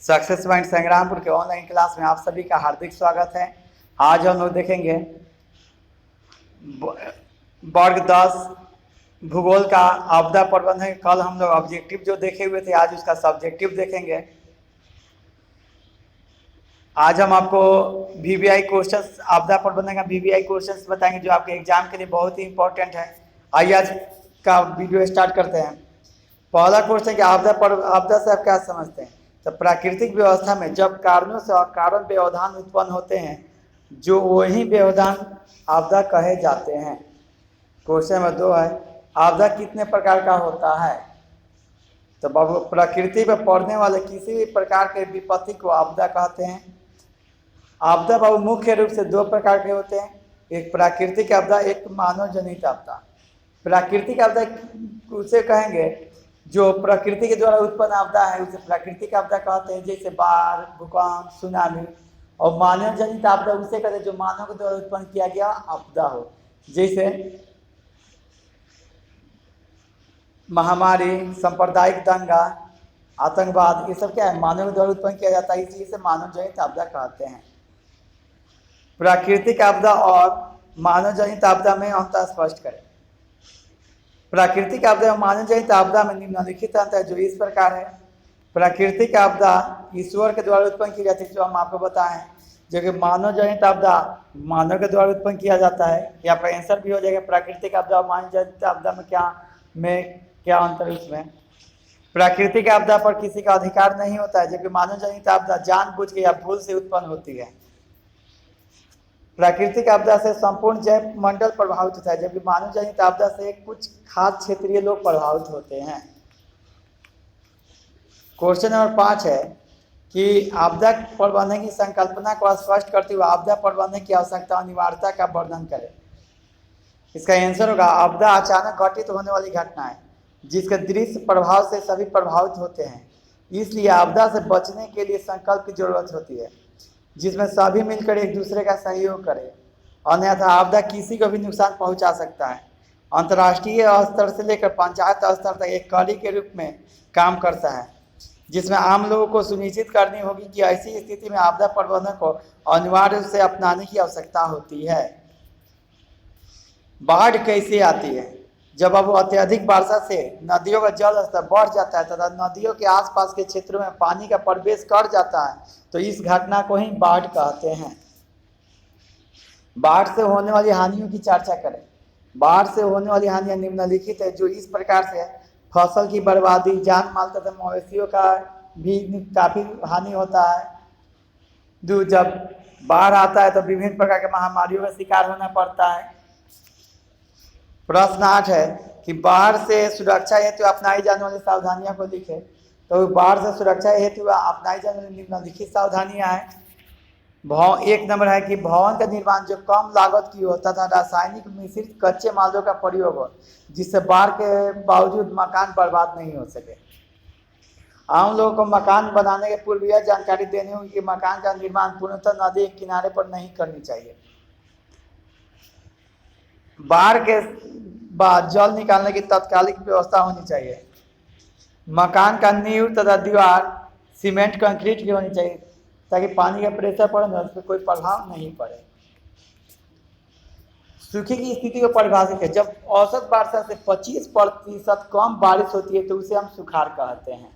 Success point Sangrampur के online class में आप सभी का हार्दिक स्वागत है। आज हम लोग देखेंगे वर्ग 10 भूगोल का आपदा प्रबंधन। कल हम लोग ऑब्जेक्टिव जो देखे हुए थे, आज उसका सब्जेक्टिव देखेंगे। आज हम आपको वीवीआई क्वेश्चंस, आपदा प्रबंधन का वीवीआई क्वेश्चंस बताएंगे जो आपके एग्जाम के लिए बहुत ही इंपॉर्टेंट है। आइए आज का वीडियो स्टार्ट करते हैं। पहला क्वेश्चन कि आपदा से आप क्या समझते हैं? तो प्राकृतिक व्यवस्था में जब कारणों से अकारण व्यवधान उत्पन्न होते हैं, जो वही व्यवधान आपदा कहे जाते हैं। क्वेश्चन नंबर 2 है, आपदा कितने प्रकार का होता है? तो बाबू, प्रकृति पर पड़ने वाले किसी भी प्रकार के विपत्ति को आपदा कहते हैं। आपदा बाबू मुख्य रूप से 2 प्रकार के होते हैं, एक प्राकृतिक आपदा, एक मानव जनित आपदा। प्राकृतिक आपदा उसे कहेंगे जो प्रकृति के द्वारा उत्पन्न आपदा है, उसे प्राकृतिक आपदा कहते हैं, जैसे बाढ़, भूकंप, सुनामी। और मानव जनित आपदा उसे कहते हैं जो मानव के द्वारा उत्पन्न किया गया आपदा हो, जैसे महामारी, सांप्रदायिक दंगा, आतंकवाद। ये सब क्या है? मानव के द्वारा उत्पन्न किया जाता है, इसलिए इसे मानव जनित आपदा कहते हैं। प्राकृतिक आपदा और मानव जनित आपदा में अंतर स्पष्ट करें। प्राकृतिक आपदा और मानव जनित आपदा में निम्नलिखित अंतर जो इस प्रकार है। प्राकृतिक आपदा ईश्वर के द्वारा उत्पन्न की जाती है, जो हम आपको बताएं, जो कि मानव जनित आपदा मानव के द्वारा उत्पन्न किया जाता है। यहाँ पर आंसर भी हो जाएगा प्राकृतिक आपदा और मानव जनित आपदा में क्या अंतर है इसमें। प्राकृतिक आपदा पर किसी का अधिकार नहीं होता है, जबकि मानव जनित आपदा जानबूझ के या भूल से उत्पन्न होती है। प्राकृतिक आपदा से संपूर्ण जैव मंडल प्रभावित होता है, जबकि मानव जनित आपदा से कुछ खास क्षेत्रीय लोग प्रभावित होते हैं। क्वेश्चन नंबर 5 है कि आपदा प्रबंधन की संकल्पना को स्पष्ट करते हुए आपदा प्रबंधन की आवश्यकता अनिवार्यता का वर्णन करें। इसका आंसर होगा, आपदा अचानक घटित होने वाली घटना है जिसके दृश्य प्रभाव से सभी प्रभावित होते हैं, इसलिए आपदा से बचने के लिए संकल्प की जरूरत होती है, जिसमें सभी मिलकर एक दूसरे का सहयोग करें, अन्यथा आपदा किसी को भी नुकसान पहुंचा सकता है। अंतर्राष्ट्रीय स्तर से लेकर पंचायत स्तर तक एक कड़ी के रूप में काम करता है, जिसमें आम लोगों को सुनिश्चित करनी होगी कि ऐसी स्थिति में आपदा प्रबंधन को अनिवार्य रूप से अपनाने की आवश्यकता होती है। बाढ़ कैसे आती है? जब अब अत्यधिक वर्षा से नदियों का जल स्तर बढ़ जाता है तथा नदियों के आसपास के क्षेत्रों में पानी का प्रवेश कर जाता है, तो इस घटना को ही बाढ़ कहते हैं। बाढ़ से होने वाली हानियों की चर्चा करें। बाढ़ से होने वाली हानियां निम्नलिखित है, जो इस प्रकार से है। फसल की बर्बादी, जान माल तथा मवेशियों का भी काफी हानि होता है। जब बाढ़ आता है तो विभिन्न प्रकार के महामारियों का शिकार होना पड़ता है। प्रश्न 8 है कि बाढ़ से सुरक्षा हेतु अपनाई जाने वाली सावधानियां को लिखे। तो बाढ़ से सुरक्षा हेतु अपनाई जाने वाली निम्नलिखित सावधानियां हैं। 1 नंबर है कि भवन का निर्माण जो कम लागत की हो तथा रासायनिक मिश्रित कच्चे मालों का प्रयोग हो, जिससे बाढ़ के बावजूद मकान बर्बाद नहीं हो सके। आम लोगों को मकान बनाने के पूर्व यह जानकारी देनी होगी कि मकान का निर्माण पूर्णतः नदी के किनारे पर नहीं करनी चाहिए। बाढ़ के बाद जल निकालने की तात्कालिक व्यवस्था होनी चाहिए। मकान का नींव तथा दीवार सीमेंट कंक्रीट की होनी चाहिए, ताकि पानी का प्रेशर पड़े ना उस पर कोई प्रभाव नहीं पड़े। सूखे की स्थिति को परिभाषित है। जब औसत वर्षा से 25% कम बारिश होती है तो उसे हम सुखाड़ कहते हैं।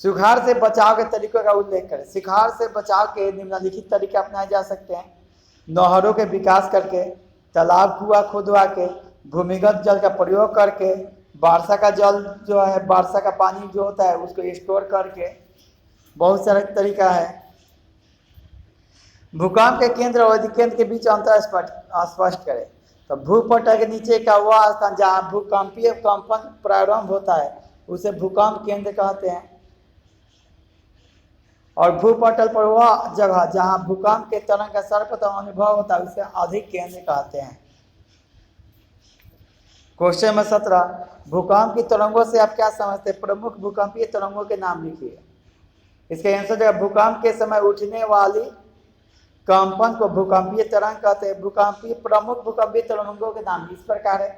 सुखाड़ से बचाव के तरीकों का उल्लेख करें। सुखाड़ से बचाव के निम्नलिखित तरीके अपनाए जा सकते हैं। नहरों के विकास करके, तालाब कुआं खुदवा के, भूमिगत जल का प्रयोग करके, वर्षा का जल जो है, वर्षा का पानी जो होता है उसको स्टोर करके, बहुत सारे तरीका है। भूकंप के केंद्र और अधिकेंद्र के बीच अंतर स्पष्ट करें। तो भूपटल के नीचे का वह स्थान जहाँ भूकंपीय कंपन प्रारंभ होता है उसे भूकंप केंद्र कहते हैं, और भूपटल पर वह जगह जहां भूकंप के तरंग का सर्वप्रथम अनुभव होता है उसे अधिक केंद्र कहते हैं। क्वेश्चन नंबर 17, भूकंप की तरंगों से आप क्या समझते हैं? प्रमुख भूकंपीय तरंगों के नाम लिखिए। इसका आंसर जो है, भूकंप के समय उठने वाली कंपन को भूकंपीय तरंग कहते हैं। प्रमुख भूकंपीय तरंगों के नाम इस प्रकार है: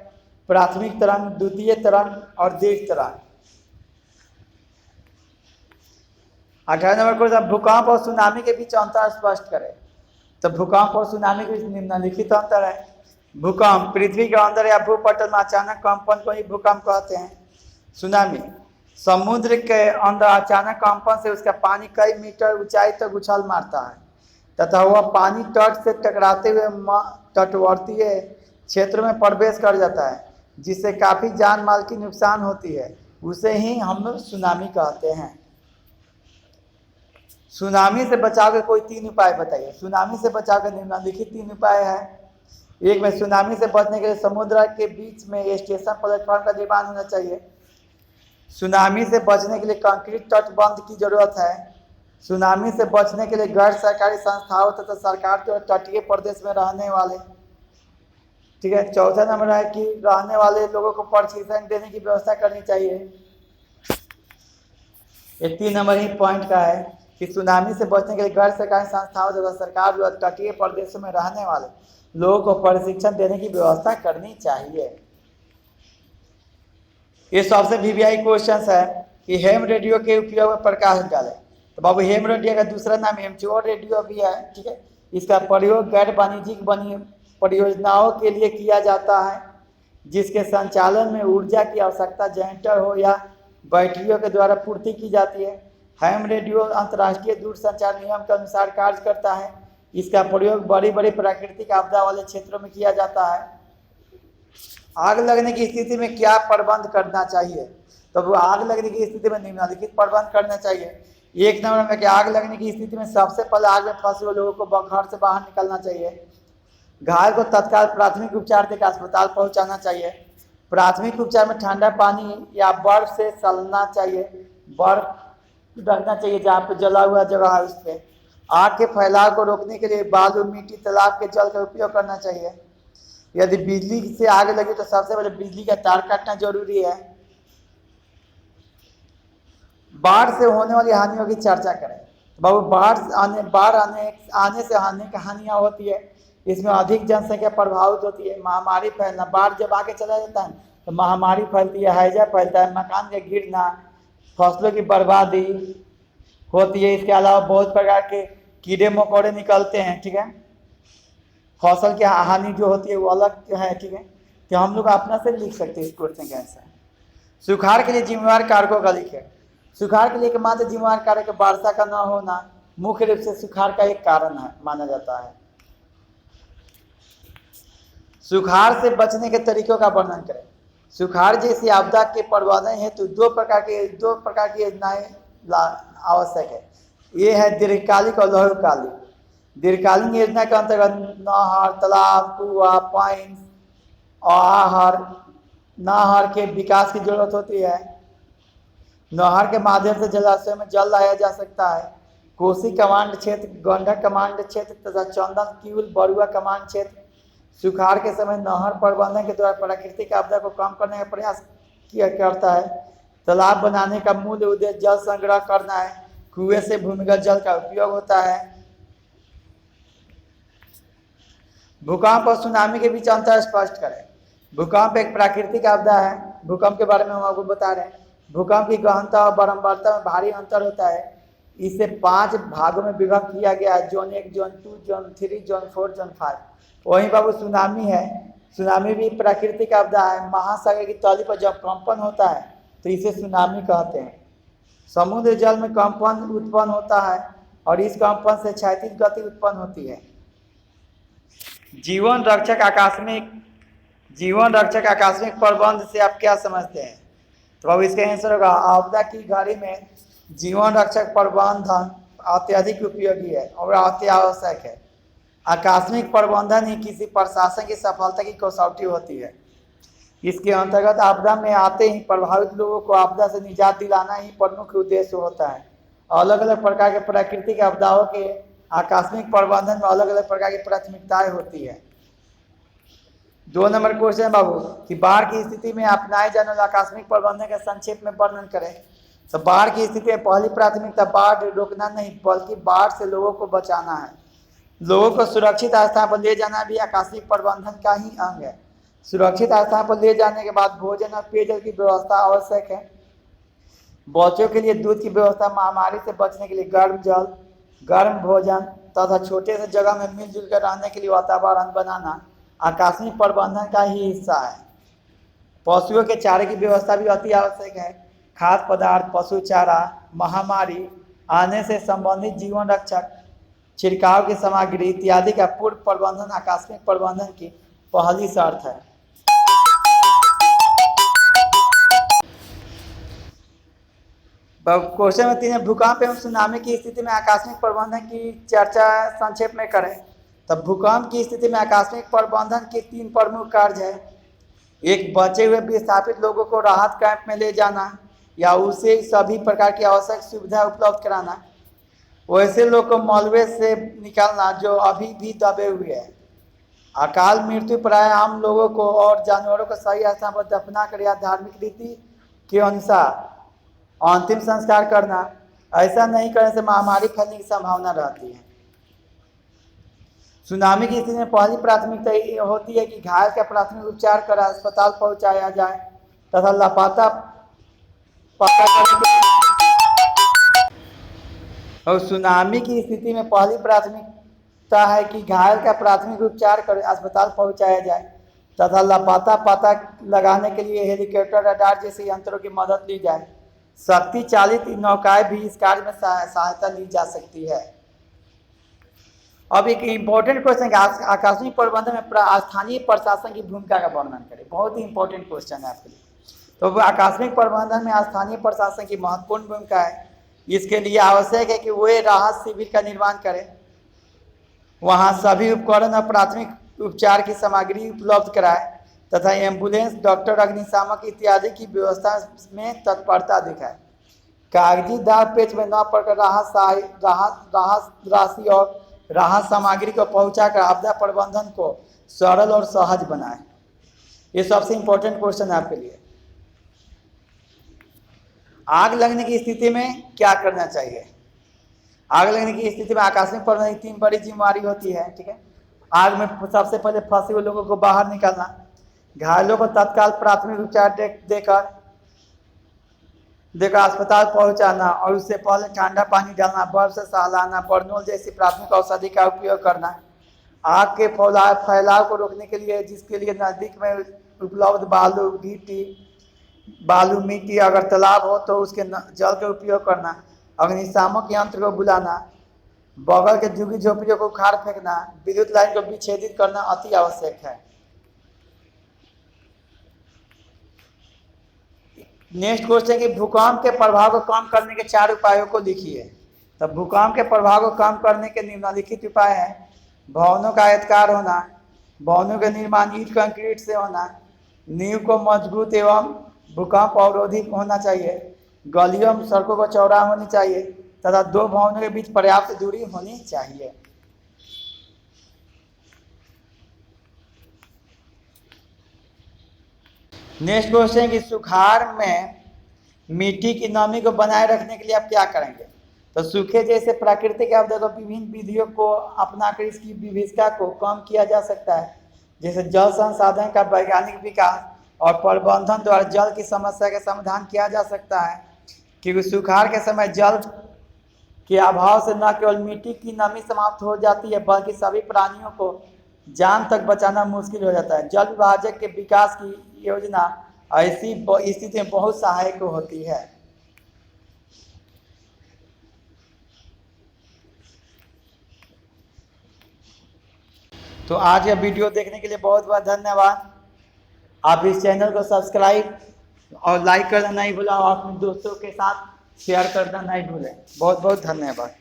प्राथमिक तरंग, द्वितीय तरंग और दीर्घ तरंग। 18 नंबर क्वेश्चन, भूकंप और सुनामी के बीच अंतर स्पष्ट करें। तो भूकंप और सुनामी के बीच निम्नलिखित अंतर है। भूकंप पृथ्वी के अंदर या भूपटल में अचानक कंपन को ही भूकंप कहते हैं। सुनामी समुद्र के अंदर अचानक कंपन से उसका पानी कई मीटर ऊंचाई तक उछाल मारता है तथा वह पानी तट से टकराते हुए तटवर्तीय क्षेत्र में प्रवेश कर जाता है, जिससे काफी जान माल की नुकसान होती है। उसे ही हम लोग सुनामी कहते हैं। सुनामी से बचाव के कोई 3 उपाय बताइए। सुनामी से बचाव के निम्नलिखित 3 उपाय है। एक में सुनामी से बचने के लिए समुद्र के बीच में स्टेशन प्लेटफॉर्म का निर्माण होना चाहिए। सुनामी से बचने के लिए कंक्रीट तटबंध की जरूरत है। सुनामी से बचने के लिए गैर सरकारी संस्थाओं तथा सरकार के तटीय प्रदेश में रहने वाले, ठीक है। चौथा नंबर है कि रहने वाले लोगों को प्रशिक्षण देने की व्यवस्था करनी चाहिए। ये 3 नंबर ही पॉइंट का है कि सुनामी से बचने के लिए गैर सरकारी संस्थाओं तथा सरकार द्वारा तटीय प्रदेशों में रहने वाले लोगों को प्रशिक्षण देने की व्यवस्था करनी चाहिए। ये सबसे वीवीआई क्वेश्चन है कि हेम रेडियो के उपयोग में प्रकाश डालें। तो बाबू हेम रेडियो का दूसरा नाम एमेच्योर रेडियो भी है, ठीक है। इसका प्रयोग गैर वाणिज्यिक परियोजनाओं के लिए किया जाता है, जिसके संचालन में ऊर्जा की आवश्यकता जनरेटर हो या बैटरियों के द्वारा पूर्ति की जाती है। हैम रेडियो अंतर्राष्ट्रीय दूरसंचार नियम के अनुसार कार्य करता है। इसका प्रयोग बड़ी बड़ी प्राकृतिक आपदा वाले क्षेत्रों में किया जाता है। आग लगने की स्थिति में क्या प्रबंध करना चाहिए? तो वो आग लगने की स्थिति में निम्नलिखित प्रबंध करना चाहिए। एक नंबर में कि आग लगने की स्थिति में सबसे पहले आग में फंसे हुए लोगों को घर से बाहर निकलना चाहिए। घायल को तत्काल प्राथमिक उपचार देकर अस्पताल पहुंचाना चाहिए। प्राथमिक उपचार में ठंडा पानी या बर्फ से सलना चाहिए। बर्फ रखना चाहिए जहाँ पे जला हुआ जगह है उस पर। आग के फैलाव को रोकने के लिए बालू, मिट्टी, तालाब के जल का उपयोग करना चाहिए। यदि बिजली से आग लगी तो सबसे पहले बिजली का तार काटना जरूरी है। बाढ़ से होने वाली हानियों की चर्चा करें। बाबू बाढ़ आने से हानियां होती है। इसमें अधिक जनसंख्या प्रभावित होती है। महामारी फैलना, बाढ़ जब आगे चला जाता है तो महामारी फैलती है, हैजा फैलता है, मकान का गिरना, फसलों की बर्बादी होती है। इसके अलावा बहुत प्रकार के कीड़े मकोड़े निकलते हैं, ठीक है। फसल की हानि जो होती है वो अलग है, ठीक है। तो हम लोग अपना से लिख सकते हैं इस क्वेश्चन का आंसर। सुखाड़ के लिए जिम्मेवार कारकों का लिखे। सुखाड़ के लिए एकमात्र जिम्मेवार कारक वर्षा का न होना मुख्य रूप से सुखाड़ का एक कारण है माना जाता है। सुखाड़ से बचने के तरीकों का वर्णन करें। सुखाड़ जैसी आपदा के प्रबंधन हेतु दो प्रकार की योजनाएं आवश्यक है। ये है दीर्घकालिक और लघुकालिक। दीर्घकालीन योजना के अंतर्गत नहर, तालाब, कुआं, पाइन और नहर के विकास की जरूरत होती है। नहर के माध्यम से जलाशय में जल लाया जा सकता है। कोसी कमांड क्षेत्र, गंडक कमांड क्षेत्र तथा चंदन किउल बरुआ कमांड क्षेत्र सुखाड़ के समय नहर प्रबंधन के द्वारा प्राकृतिक आपदा को कम करने का प्रयास किया करता है। तालाब बनाने का मूल उद्देश्य जल संग्रह करना है। कुएं से भूमिगत जल का उपयोग होता है। भूकंप और सुनामी के बीच अंतर स्पष्ट करें। भूकंप एक प्राकृतिक आपदा है। भूकंप के बारे में हम आपको बता रहे हैं। भूकंप की गहनता और बारंबारता में भारी अंतर होता है। इसे 5 भागों में विभक्त किया गया है, zone 1, zone 2, zone 3, zone 4, zone 5। वहीं बाबू सुनामी है। सुनामी भी प्राकृतिक आपदा है। महासागर की तली पर जब कंपन होता है तो इसे सुनामी कहते हैं। समुद्र जल में कंपन उत्पन्न होता है और इस कंपन से क्षैतिज गति उत्पन्न होती है। जीवन रक्षक आकस्मिक प्रबंध से आप क्या समझते हैं? तो अब इसका आंसर होगा आपदा की घड़ी में जीवन रक्षक प्रबंधन अत्यधिक उपयोगी है और अति आवश्यक है। आकस्मिक प्रबंधन ही किसी प्रशासन की सफलता की कसौटी होती है। इसके अंतर्गत आपदा में आते ही प्रभावित लोगों को आपदा से निजात दिलाना ही प्रमुख उद्देश्य होता है। अलग अलग प्रकार के प्राकृतिक आपदाओं के आकस्मिक प्रबंधन में अलग अलग प्रकार की प्राथमिकताएं होती है। 2 नंबर क्वेश्चन बाबू कि बाढ़ की स्थिति में अपनाए जाने वाले आकस्मिक प्रबंधन का संक्षेप में वर्णन करें। तो बाढ़ की स्थिति में पहली प्राथमिकता बाढ़ रोकना नहीं बल्कि बाढ़ से लोगों को बचाना है। लोगों को सुरक्षित स्थान पर ले जाना भी आकस्मिक प्रबंधन का ही अंग है। सुरक्षित स्थान पर ले जाने के बाद भोजन और पेयजल की व्यवस्था आवश्यक है। बच्चों के लिए दूध की व्यवस्था, महामारी से बचने के लिए गर्म जल, गर्म भोजन तथा छोटे से जगह में मिलजुल कर रहने के लिए वातावरण बनाना आकस्मिक प्रबंधन का ही हिस्सा है। पशुओं के चारे की व्यवस्था भी अति आवश्यक है। खाद्य पदार्थ, पशु चारा, महामारी आने से संबंधित जीवन रक्षक, छिड़काव की सामग्री इत्यादि का पूर्व प्रबंधन आकस्मिक प्रबंधन की पहली शर्त है। क्वेश्चन नंबर 3 है, भूकंप एवं सुनामी की स्थिति में आकस्मिक प्रबंधन की चर्चा संक्षेप में करें। तब भूकंप की स्थिति में आकस्मिक प्रबंधन के 3 प्रमुख कार्य है। एक, बचे हुए विस्थापित लोगों को राहत कैंप में ले जाना या उसे सभी प्रकार की आवश्यक सुविधा उपलब्ध कराना। वैसे लोग को मलबे से निकालना जो अभी भी दबे हुए हैं। अकाल मृत्यु प्राय आम लोगों को और जानवरों को सही स्थान पर दफना कर या धार्मिक रीति के अनुसार अंतिम संस्कार करना। ऐसा नहीं करने से महामारी फैलने की संभावना रहती है। सुनामी की स्थिति में पहली प्राथमिकता ये होती है कि घायल का प्राथमिक उपचार कर अस्पताल पहुंचाया जाए तथा लापता पता करने और सुनामी की स्थिति में पहली प्राथमिकता है कि घायल का प्राथमिक उपचार कर अस्पताल पहुंचाया जाए तथा लापता पता लगाने के लिए हेलीकॉप्टर, रडार जैसे यंत्रों की मदद ली जाए। शक्ति चालित नौकाएं भी इस कार्य में सहायता ली जा सकती है। अब एक इम्पोर्टेंट क्वेश्चन है, आकस्मिक प्रबंधन में स्थानीय प्रशासन की भूमिका का वर्णन करें। बहुत ही इंपॉर्टेंट क्वेश्चन है आपके लिए। तो आकस्मिक प्रबंधन में स्थानीय प्रशासन की महत्वपूर्ण भूमिका है। इसके लिए आवश्यक है कि वे राहत शिविर का निर्माण करें, वहां सभी उपकरण और प्राथमिक उपचार की सामग्री उपलब्ध कराए तथा एम्बुलेंस, डॉक्टर, अग्निशामक इत्यादि की व्यवस्था में तत्परता दिखाए। कागजी दाव पेच में न पड़कर राहत राशि और राहत सामग्री को पहुंचाकर आपदा प्रबंधन को सरल और सहज बनाए। ये सबसे इंपॉर्टेंट क्वेश्चन है आपके लिए। आग लगने की स्थिति में क्या करना चाहिए? आग लगने की स्थिति में आकस्मिक प्रबंधन की 3 बड़ी जिम्मेवारी होती है। ठीक है, आग में सबसे पहले फंसे हुए लोगों को बाहर निकालना, घायलों को तत्काल प्राथमिक उपचार देकर अस्पताल पहुंचाना और उससे पहले ठंडा पानी डालना, बर्फ से सहलाना, बर्नोल जैसी प्राथमिक औषधि का उपयोग करना। आग के फैलाव को रोकने के लिए जिसके लिए नज़दीक में उपलब्ध बालू मिट्टी अगर तालाब हो तो उसके जल का उपयोग करना। अग्निशामक यंत्र को बुलाना, बगल के झुग्गी झोपड़ियों को उखाड़ फेंकना, विद्युत लाइन को विच्छेदित करना अति आवश्यक है। नेक्स्ट क्वेश्चन है कि भूकंप के प्रभाव को कम करने के 4 उपायों को लिखिए। तब भूकंप के प्रभाव को कम करने के निम्नलिखित उपाय हैं। भवनों का आयताकार होना, भवनों का निर्माण ईंट कंक्रीट से होना, नींव को मजबूत एवं भूकंप अवरोधी होना चाहिए, गलियों सड़कों को चौड़ा होनी चाहिए तथा 2 भवनों के बीच पर्याप्त दूरी होनी चाहिए। नेक्स्ट क्वेश्चन है कि सुखाड़ में मिट्टी की नमी को बनाए रखने के लिए आप क्या करेंगे? तो सूखे जैसे प्राकृतिक आपदा को विभिन्न विधियों को अपनाकर इसकी विभीषिका को कम किया जा सकता है, जैसे जल संसाधन का वैज्ञानिक विकास और प्रबंधन द्वारा जल की समस्या का समाधान किया जा सकता है। क्योंकि सुखाड़ के समय जल के अभाव से न केवल मिट्टी की नमी समाप्त हो जाती है बल्कि सभी प्राणियों को जान तक बचाना मुश्किल हो जाता है। जल विभाजक के विकास की योजना ऐसी स्थिति में बहुत सहायक होती है। तो आज यह वीडियो देखने के लिए बहुत बहुत धन्यवाद। आप इस चैनल को सब्सक्राइब और लाइक करना नहीं भूलें और अपने दोस्तों के साथ शेयर करना नहीं भूलें। बहुत बहुत धन्यवाद।